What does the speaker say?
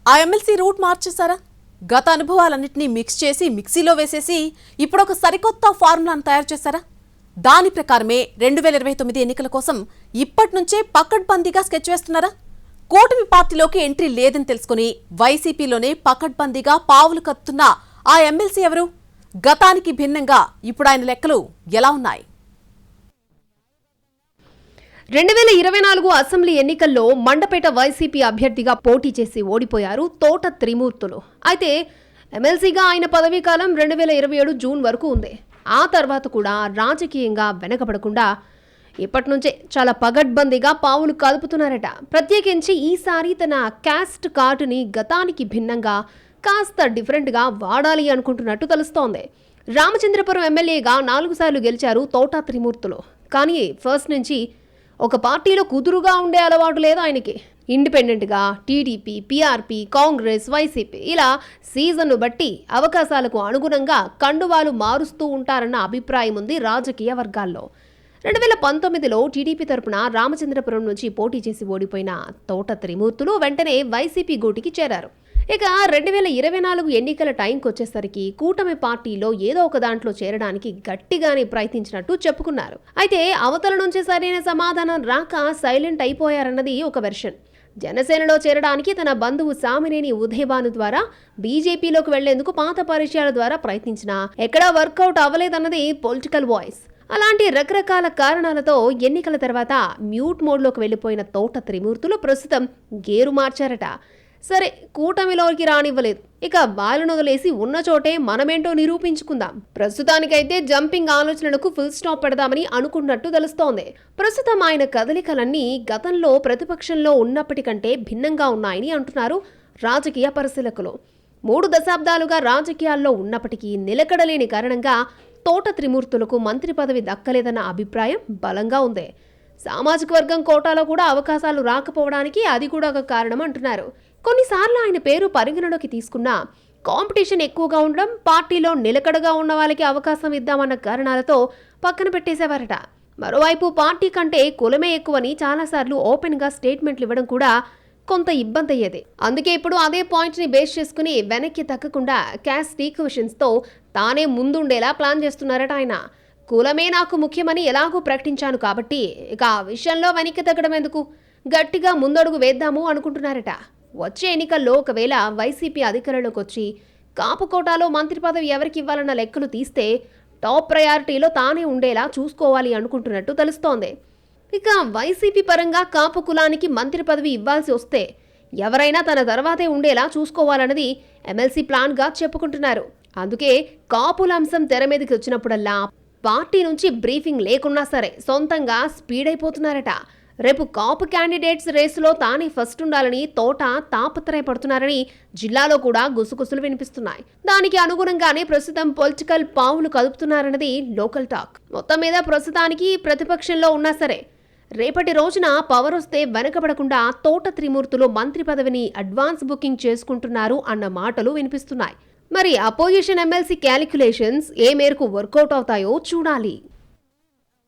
ఆ MLC route మార్చేశారా? గత అనుభవాలన్నింటినీ mix చేసి మిక్సీలో వేసేసి ఇప్పుడు ఒక సరికొత్త ఫార్ములాను తయారు చేశారా? దాని ప్రకారమే 2029 ఎన్నికల కోసం ఇప్పటి నుంచే పకడ్బందీగా స్కెచ్ వేస్తున్నారా? కూటమి పార్టీలోకి ఎంట్రీ లేదని తెలుసుకుని వైసీపీలోనే పకడ్బందీగా పావులు కత్తున్న ఆ ఎమ్మెల్సీ ఎవరు? గతానికి భిన్నంగా ఇప్పుడు ఆయన లెక్కలు ఎలా ఉన్నాయి? 2024 అసెంబ్లీ ఎన్నికల్లో మండపేట వైసీపీ అభ్యర్థిగా పోటీ చేసి ఓడిపోయారు తోట త్రిమూర్తులు. అయితే ఎమ్మెల్సీగా ఆయన పదవీ కాలం 2027 జూన్ వరకు ఉంది. ఆ తర్వాత కూడా రాజకీయంగా వెనకబడకుండా ఇప్పటి నుంచే చాలా పగడ్బందీగా పావులు కలుపుతున్నారట. ప్రత్యేకించి ఈసారి తన క్యాస్ట్ కార్డుని గతానికి భిన్నంగా కాస్త డిఫరెంట్గా వాడాలి అనుకుంటున్నట్టు తెలుస్తోంది. రామచంద్రపురం ఎమ్మెల్యేగా 4 సార్లు గెలిచారు తోట త్రిమూర్తులు. కానీ ఫస్ట్ నుంచి ఒక పార్టీలో కుదురుగా ఉండే అలవాటు లేదు ఆయనకి. ఇండిపెండెంట్గా టీడీపీ, పీఆర్పీ, కాంగ్రెస్, వైసీపీ ఇలా సీజన్ను బట్టి అవకాశాలకు అనుగుణంగా కండువాలు మారుస్తూ ఉంటారన్న అభిప్రాయం ఉంది రాజకీయ వర్గాల్లో. 2019లో టీడీపీ తరపున రామచంద్రపురం నుంచి పోటీ చేసి ఓడిపోయిన తోట త్రిమూర్తులు వెంటనే వైసీపీ గూటికి చేరారు. ఇక 2024 ఎన్నికల టైంకి వచ్చేసరికి కూటమి పార్టీలో ఏదో ఒక దాంట్లో చేరడానికి గట్టిగానే ప్రయత్నించినట్టు చెప్పుకున్నారు. అయితే అవతల నుంచి సరైన సమాధానం రాక సైలెంట్ అయిపోయారన్నది ఒక వెర్షన్. జనసేనలో చేరడానికి తన బంధువు సామినేని ఉదయభాను ద్వారా బీజేపీలోకి వెళ్లేందుకు పాత పరిచయాల ద్వారా ప్రయత్నించినా ఎక్కడా వర్కౌట్ అవ్వలేదన్నది పొలిటికల్ వాయిస్. అలాంటి రకరకాల కారణాలతో ఎన్నికల తర్వాత మ్యూట్ మోడ్లోకి వెళ్లిపోయిన తోట త్రిమూర్తులు ప్రస్తుతం గేరు మార్చారట. సరే, కూటమిలోకి రానివ్వలేదు, ఇక బాలను వదిలేసి ఉన్న చోటే మనమేంటో నిరూపించుకుందాం. ప్రస్తుతానికైతే జంపింగ్ ఆలోచనలకు ఫుల్ స్టాప్ పెడదామని అనుకున్నట్టు తెలుస్తోంది. ప్రస్తుతం ఆయన కదలికలన్నీ గతంలో ప్రతిపక్షంలో ఉన్నప్పటికంటే భిన్నంగా ఉన్నాయని అంటున్నారు రాజకీయ పరిశీలకులు. 3 దశాబ్దాలుగా రాజకీయాల్లో ఉన్నప్పటికీ నిలకడలేని కారణంగా తోట త్రిమూర్తులకు మంత్రి పదవి దక్కలేదన్న అభిప్రాయం బలంగా ఉంది. సామాజిక వర్గం కోటాలో కూడా అవకాశాలు రాకపోవడానికి అది కూడా ఒక కారణం అంటున్నారు. కొన్నిసార్లు ఆయన పేరు పరిగణలోకి తీసుకున్నా కాంపిటీషన్ ఎక్కువగా ఉండడం, పార్టీలో నిలకడగా ఉన్న వాళ్ళకి అవకాశం ఇద్దామన్న కారణాలతో పక్కన పెట్టేసేవారట. మరోవైపు పార్టీ కంటే కులమే ఎక్కువని చాలాసార్లు ఓపెన్గా స్టేట్మెంట్లు ఇవ్వడం కూడా కొంత ఇబ్బంది అయ్యేది. అందుకే ఇప్పుడు అదే పాయింట్ని బేస్ చేసుకుని వెనక్కి తగ్గకుండా క్యాస్ట్ ఈక్వేషన్స్తో తానే ముందుండేలా ప్లాన్ చేస్తున్నారట ఆయన. కులమే నాకు ముఖ్యమని ఎలాగూ ప్రకటించాను కాబట్టి ఇక ఆ విషయంలో వెనక్కి తగ్గడం ఎందుకు, గట్టిగా ముందడుగు వేద్దాము అనుకుంటున్నారట. వచ్చే ఎన్నికల్లో ఒకవేళ వైసీపీ అధికారంలోకి వచ్చి కాపు కోటాలో మంత్రి పదవి ఎవరికి ఇవ్వాలన్న లెక్కలు తీస్తే టాప్ ప్రయారిటీలో తానే ఉండేలా చూసుకోవాలి అనుకుంటున్నట్టు తెలుస్తోంది. ఇక వైసీపీ పరంగా కాపు కులానికి మంత్రి పదవి ఇవ్వాల్సి వస్తే ఎవరైనా తన తర్వాతే ఉండేలా చూసుకోవాలన్నది ఎమ్మెల్సీ ప్లాన్గా చెప్పుకుంటున్నారు. అందుకే కాపుల అంశం తెర మీదకి వచ్చినప్పుడల్లా పార్టీ నుంచి బ్రీఫింగ్ లేకున్నా సరే సొంతంగా స్పీడ్ అయిపోతున్నారట. రేపు కాపు క్యాండిడేట్స్ రేసులో తానే ఫస్ట్ ఉండాలని తోట తాపత్రయపడుతున్నారని జిల్లాలో కూడా గుసగుసలు వినిపిస్తున్నాయి. దానికి అనుగుణంగానే ప్రస్తుతం పొలిటికల్ పావులు కదుపుతున్నారన్నది లోకల్ టాక్. మొత్తం మీద ప్రస్తుతానికి ప్రతిపక్షంలో ఉన్నా సరే రేపటి రోజున పవర్ వస్తే వెనకబడకుండా తోట త్రిమూర్తులు మంత్రి పదవిని అడ్వాన్స్ బుకింగ్ చేసుకుంటున్నారు అన్న మాటలు వినిపిస్తున్నాయి. మరి అపోజిషన్ ఎమ్మెల్సీ క్యాలిక్యులేషన్స్ ఏ మేరకు వర్కౌట్ అవుతాయో చూడాలి.